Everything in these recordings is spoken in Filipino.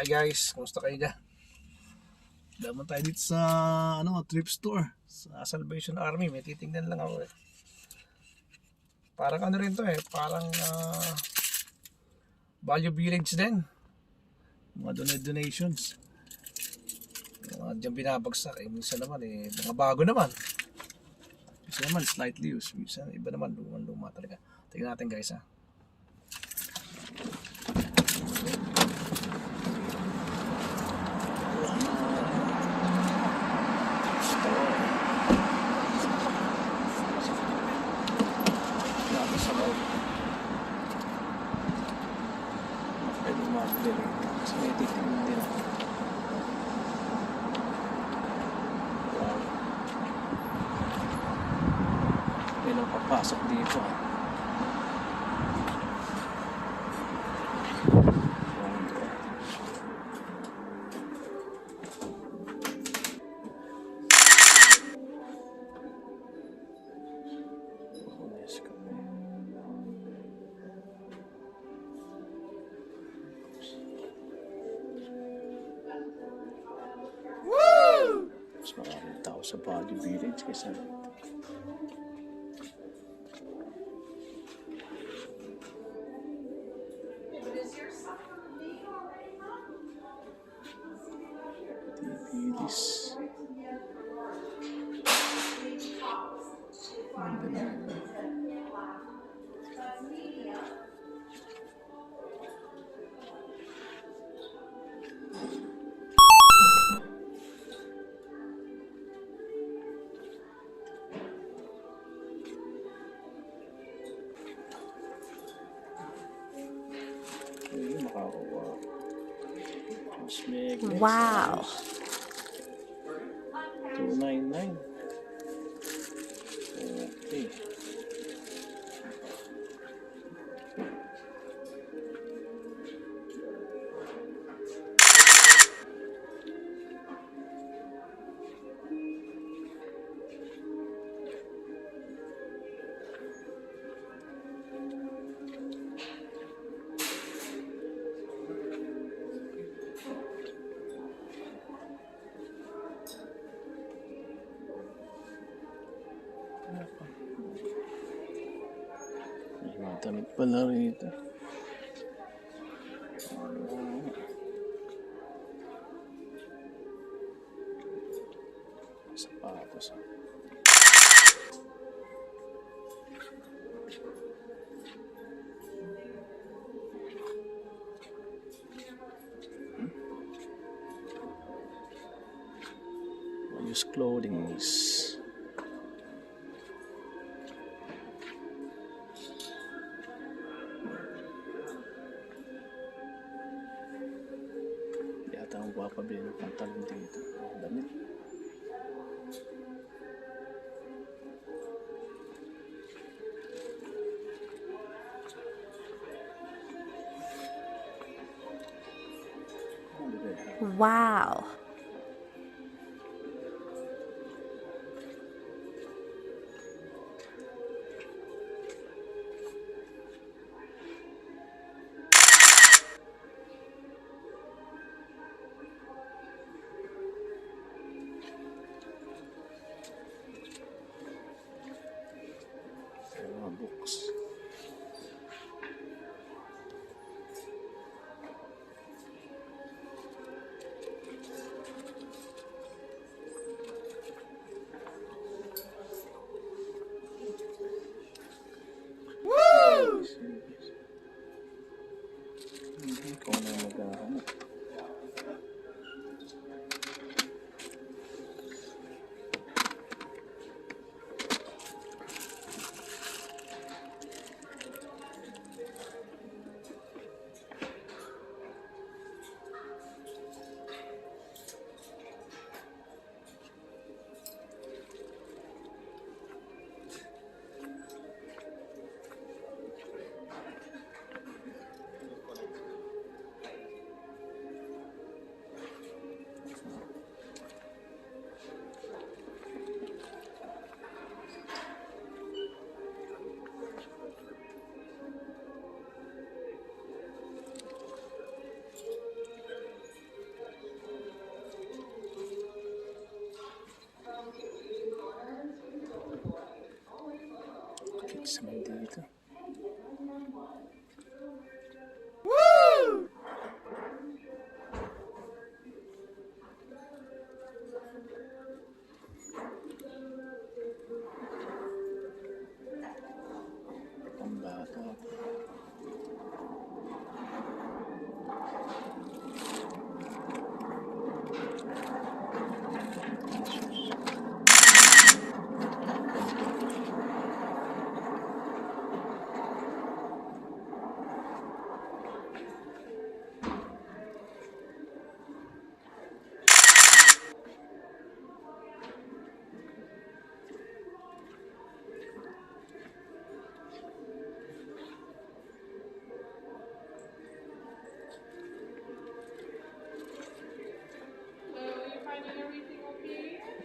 Hi guys, kumusta kayo dyan? Daman tayo dito sa thrift store sa Salvation Army. May titingnan lang ako eh. Parang rin to eh, parang Value Village din. Mga donations. Mga dyan binabagsak eh. Minsan naman eh, mga bago naman. Minsan naman slightly used. Minsan iba naman, luma talaga. Tingnan natin guys ha. Kasi may titignan din ako. Wow. May napapasok dito. Mas maraming tao sa Value Village kaysa dito. TVs. Wow. 299. Okay. May damit pala rito. Sapatos. Used clothing is yata ang papabili ng pantalon dito. Damit. Wow. Books. Hindi ko na maghahanap.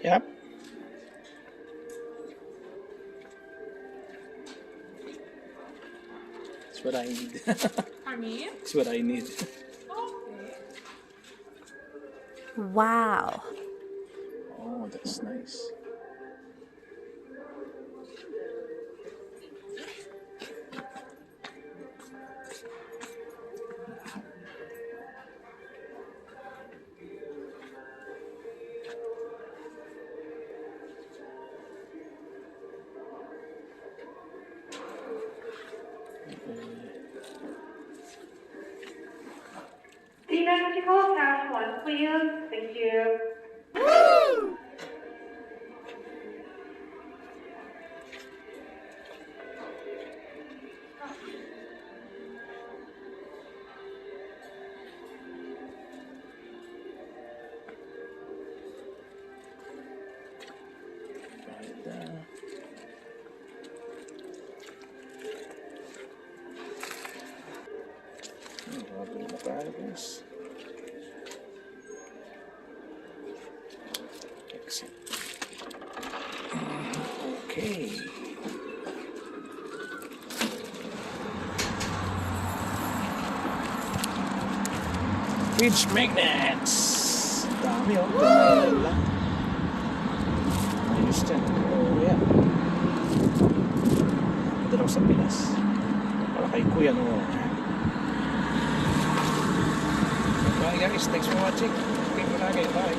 Yep. That's what I need. Honey? That's what I need. Wow. Oh, that's nice. The Mexico Pass 1, please. Thank you. Right there. Grabe na tayo, guys. Exit. Okay. Fridge magnets. Dami oh. Dami lang. Ayos dyan. Oh, yeah. Ito lang sa Pinas. Para kay Kuya no. Bye guys. Thanks for watching. Okay, bye.